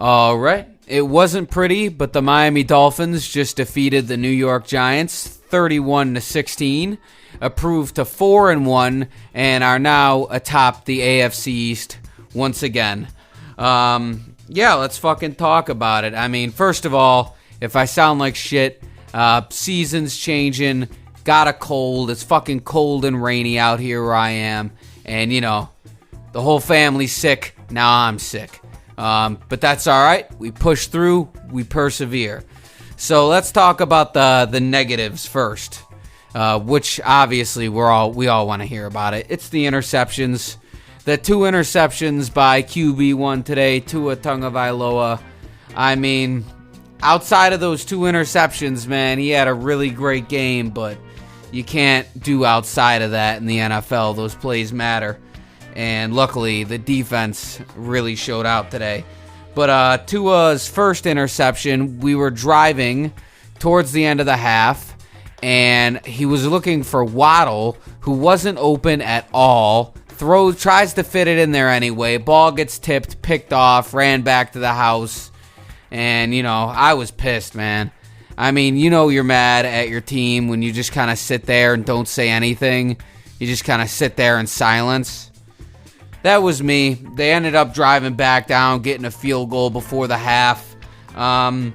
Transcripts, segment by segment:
All right. It wasn't pretty, but the Miami Dolphins just defeated the New York Giants 31-16, improved to 4-1, and are now atop the AFC East once again. Let's fucking talk about it. I mean, first of all, if I sound like shit, season's changing, got a cold, it's fucking cold and rainy out here where I am, and the whole family's sick, now I'm sick. But that's all right. We push through. We persevere. So let's talk about the negatives first, which obviously we all want to hear about it. It's the interceptions. The 2 interceptions by QB1 today, Tua Tagovailoa. I mean, outside of those 2 interceptions, man, he had a really great game, but you can't do outside of that in the NFL. Those plays matter. And luckily, the defense really showed out today. But Tua's first interception, we were driving towards the end of the half, and he was looking for Waddle, who wasn't open at all. Tries to fit it in there anyway. Ball gets tipped, picked off, ran back to the house. And, I was pissed, man. I mean, you're mad at your team when you just kind of sit there and don't say anything. You just kind of sit there in silence. That was me. They ended up driving back down, getting a field goal before the half. And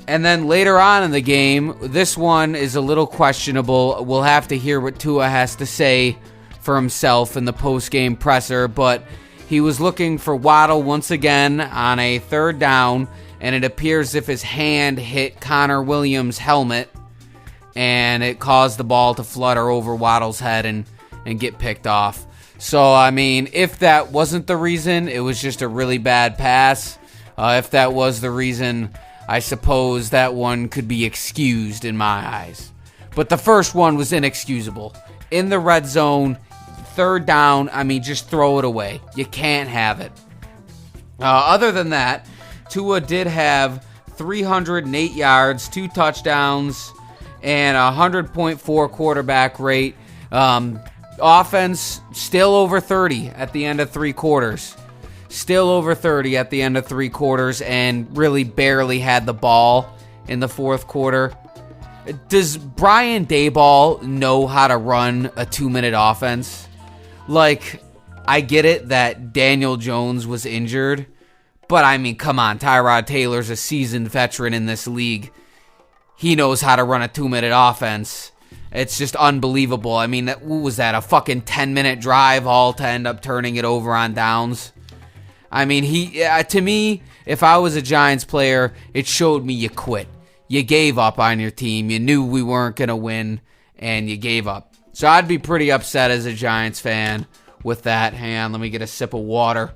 then later on in the game, this one is a little questionable. We'll have to hear what Tua has to say for himself in the post-game presser. But he was looking for Waddle once again on a 3rd down, and it appears as if his hand hit Connor Williams' helmet, and it caused the ball to flutter over Waddle's head and get picked off. So, I mean, if that wasn't the reason, it was just a really bad pass. If that was the reason, I suppose that one could be excused in my eyes. But the first one was inexcusable. In the red zone, 3rd down, I mean, just throw it away. You can't have it. Other than that, Tua did have 308 yards, 2 touchdowns, and a 100.4 quarterback rate. Offense still over 30 at the end of 3 quarters. Still over 30 at the end of 3 quarters, and really barely had the ball in the 4th quarter. Does Brian Daboll know how to run a 2-minute offense? Like, I get it that Daniel Jones was injured, but I mean, come on, Tyrod Taylor's a seasoned veteran in this league. He knows how to run a 2-minute offense. It's just unbelievable. I mean, what was that, a fucking 10-minute drive all to end up turning it over on downs? I mean, to me, if I was a Giants player, it showed me you quit. You gave up on your team. You knew we weren't going to win, and you gave up. So I'd be pretty upset as a Giants fan with that. Hang on, let me get a sip of water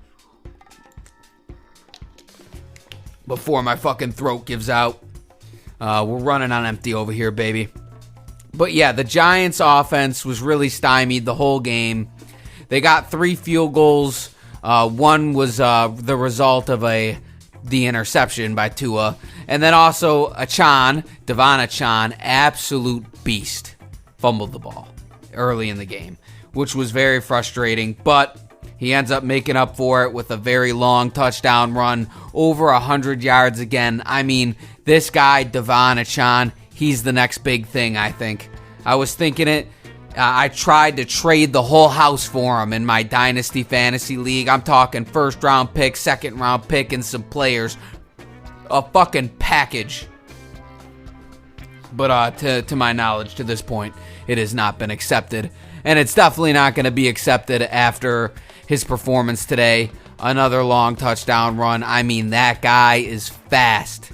before my fucking throat gives out. We're running on empty over here, baby. But yeah, the Giants' offense was really stymied the whole game. They got 3 field goals. One was the result of the interception by Tua. And then also Devon Achane, absolute beast, fumbled the ball early in the game, which was very frustrating. But he ends up making up for it with a very long touchdown run, over 100 yards again. I mean, this guy, Devon Achane, he's the next big thing, I think. I was thinking it. I tried to trade the whole house for him in my Dynasty Fantasy League. I'm talking 1st-round pick, 2nd-round pick, and some players. A fucking package. But to my knowledge, to this point, it has not been accepted. And it's definitely not going to be accepted after his performance today. Another long touchdown run. I mean, that guy is fast.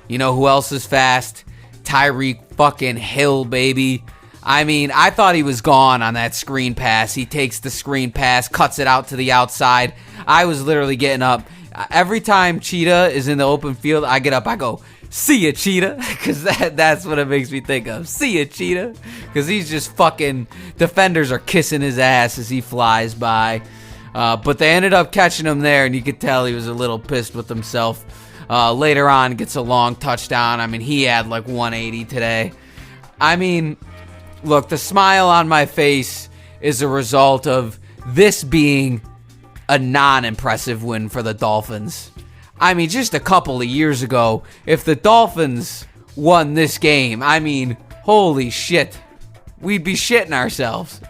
You know who else is fast? Tyreek fucking Hill, baby. I mean, I thought he was gone on that screen pass. He takes the screen pass, cuts it out to the outside. I was literally getting up. Every time Cheetah is in the open field, I get up, I go, see ya, Cheetah. Because that's what it makes me think of. See ya, Cheetah. Because he's just fucking, defenders are kissing his ass as he flies by. But they ended up catching him there, and you could tell he was a little pissed with himself. Later on, gets a long touchdown. I mean, he had like 180 today. I mean, look, the smile on my face is a result of this being a non-impressive win for the Dolphins. I mean, just a couple of years ago, if the Dolphins won this game, I mean, holy shit, we'd be shitting ourselves.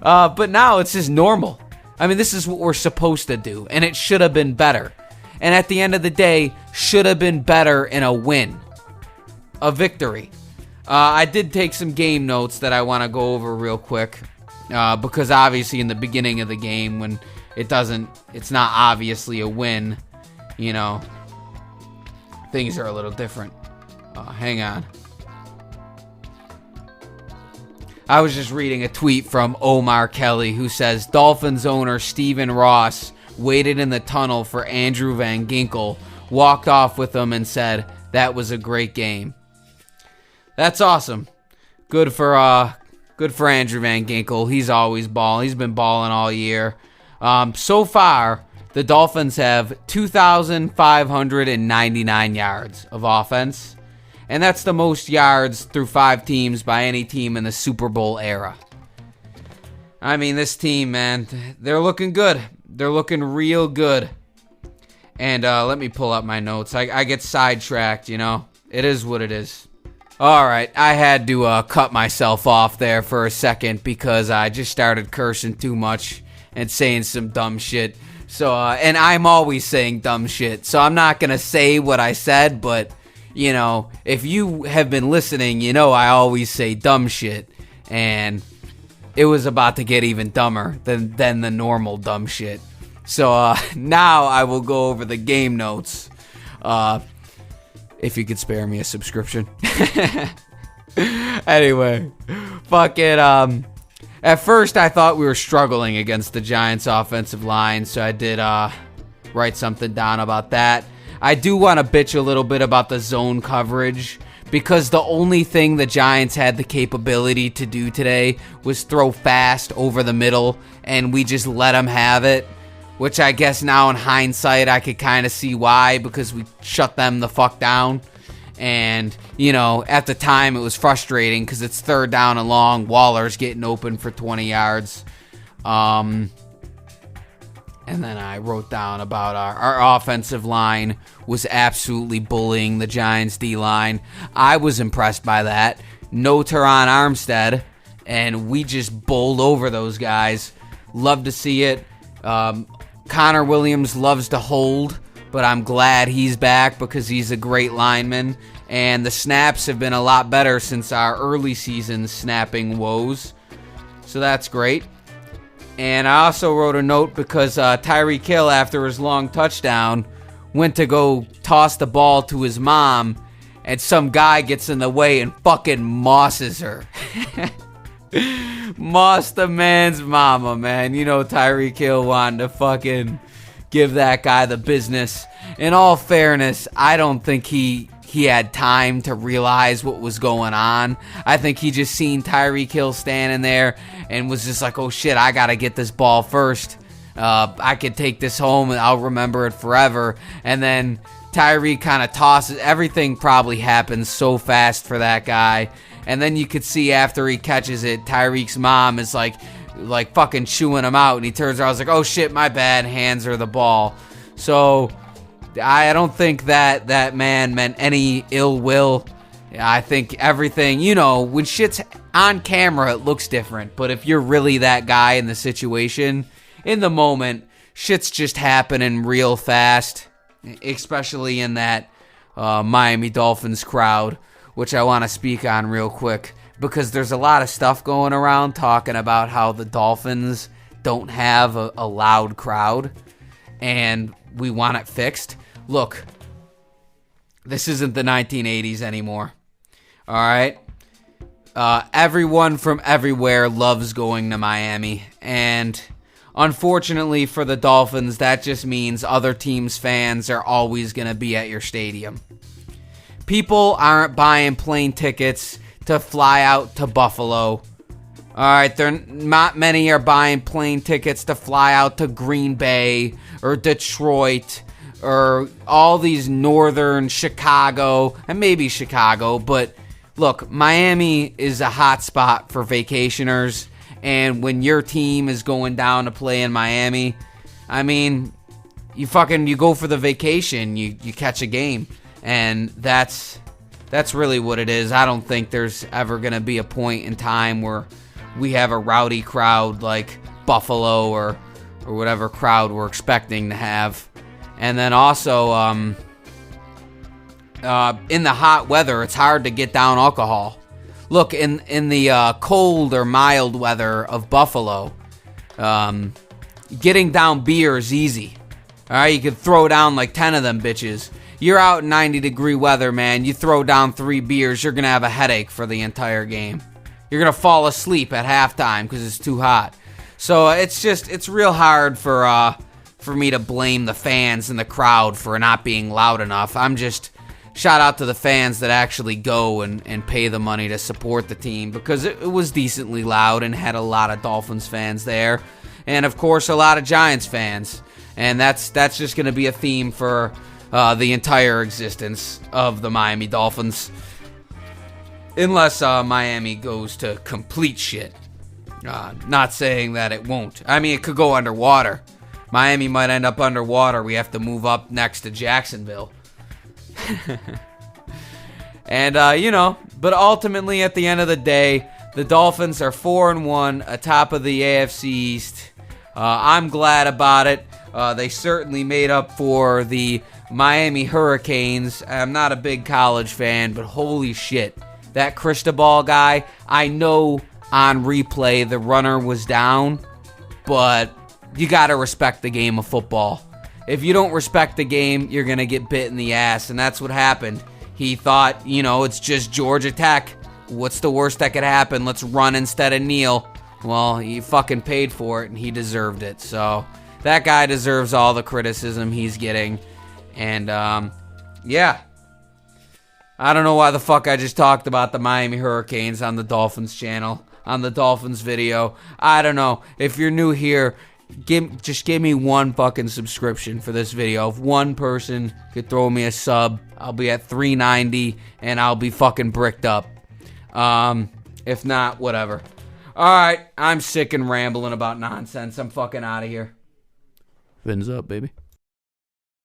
But now it's just normal. I mean, this is what we're supposed to do, and it should have been better. And at the end of the day, should have been better in a win, a victory. I did take some game notes that I want to go over real quick, because obviously in the beginning of the game, when it's not obviously a win, you know, things are a little different. Hang on. I was just reading a tweet from Omar Kelly who says, Dolphins owner Stephen Ross waited in the tunnel for Andrew Van Ginkel, walked off with him and said, that was a great game. That's awesome. Good for Andrew Van Ginkel. He's always balling. He's been balling all year. So far, the Dolphins have 2,599 yards of offense, and that's the most yards through 5 teams by any team in the Super Bowl era. I mean, this team, man, they're looking good. They're looking real good. And let me pull up my notes. I get sidetracked, you know. It is what it is. All right, I had to cut myself off there for a second because I just started cursing too much and saying some dumb shit. So, and I'm always saying dumb shit, so I'm not going to say what I said, but, you know, if you have been listening, you know I always say dumb shit, and it was about to get even dumber than the normal dumb shit. So, now I will go over the game notes. If you could spare me a subscription. Anyway, fuck it. At first, I thought we were struggling against the Giants' offensive line, so I did write something down about that. I do want to bitch a little bit about the zone coverage, because the only thing the Giants had the capability to do today was throw fast over the middle, and we just let them have it. Which I guess now in hindsight, I could kind of see why, because we shut them the fuck down. And, you know, at the time it was frustrating because it's 3rd down and long. Waller's getting open for 20 yards. And then I wrote down about our offensive line was absolutely bullying the Giants' D-line. I was impressed by that. No Teron Armstead. And we just bowled over those guys. Love to see it. Connor Williams loves to hold, but I'm glad he's back because he's a great lineman. And the snaps have been a lot better since our early season snapping woes. So that's great. And I also wrote a note because Tyreek Hill, after his long touchdown, went to go toss the ball to his mom, and some guy gets in the way and fucking mosses her. Moss the man's mama, man. You know Tyreek Hill wanted to fucking give that guy the business. In all fairness, I don't think he had time to realize what was going on. I think he just seen Tyreek Hill standing there and was just like, oh shit, I gotta get this ball first. I could take this home and I'll remember it forever. And then Tyreek kind of tosses. Everything probably happens so fast for that guy. And then you could see after he catches it, Tyreek's mom is like fucking chewing him out. And he turns around, I was like, oh shit, my bad, hands her the ball. So I don't think that man meant any ill will. I think everything, you know, when shit's on camera, it looks different. But if you're really that guy in the situation, in the moment, shit's just happening real fast. Especially in that Miami Dolphins crowd, which I want to speak on real quick, because there's a lot of stuff going around talking about how the Dolphins don't have a loud crowd, and we want it fixed. Look, this isn't the 1980s anymore, all right? Everyone from everywhere loves going to Miami, and unfortunately for the Dolphins, that just means other teams' fans are always going to be at your stadium. People aren't buying plane tickets to fly out to Buffalo. Alright, not many are buying plane tickets to fly out to Green Bay or Detroit or all these northern Chicago, and maybe Chicago, but look, Miami is a hot spot for vacationers, and when your team is going down to play in Miami, I mean, you go for the vacation, you catch a game, and that's really what it is. I don't think there's ever going to be a point in time where we have a rowdy crowd like Buffalo or whatever crowd we're expecting to have. And then also, in the hot weather, it's hard to get down alcohol. Look, in the cold or mild weather of Buffalo, getting down beer is easy. All right, you could throw down like 10 of them bitches. You're out in 90-degree weather, man. You throw down 3 beers, you're going to have a headache for the entire game. You're going to fall asleep at halftime because it's too hot. So it's real hard for me to blame the fans and the crowd for not being loud enough. Shout out to the fans that actually go and pay the money to support the team, because it was decently loud and had a lot of Dolphins fans there. And, of course, a lot of Giants fans. And that's just going to be a theme for the entire existence of the Miami Dolphins. Unless Miami goes to complete shit. Not saying that it won't. I mean, it could go underwater. Miami might end up underwater. We have to move up next to Jacksonville. And, but ultimately at the end of the day, the Dolphins are 4-1 atop of the AFC East. I'm glad about it. They certainly made up for the Miami Hurricanes. I'm not a big college fan, but holy shit. That Cristobal guy, I know on replay the runner was down, but you got to respect the game of football. If you don't respect the game, you're going to get bit in the ass, and that's what happened. He thought, it's just Georgia Tech. What's the worst that could happen? Let's run instead of kneel. Well, he fucking paid for it, and he deserved it. So that guy deserves all the criticism he's getting. And, yeah. I don't know why the fuck I just talked about the Miami Hurricanes on the Dolphins channel, on the Dolphins video. I don't know. If you're new here, just give me one fucking subscription for this video. If one person could throw me a sub, I'll be at 390 and I'll be fucking bricked up. If not, whatever. Alright, I'm sick and rambling about nonsense. I'm fucking out of here. Fins up, baby.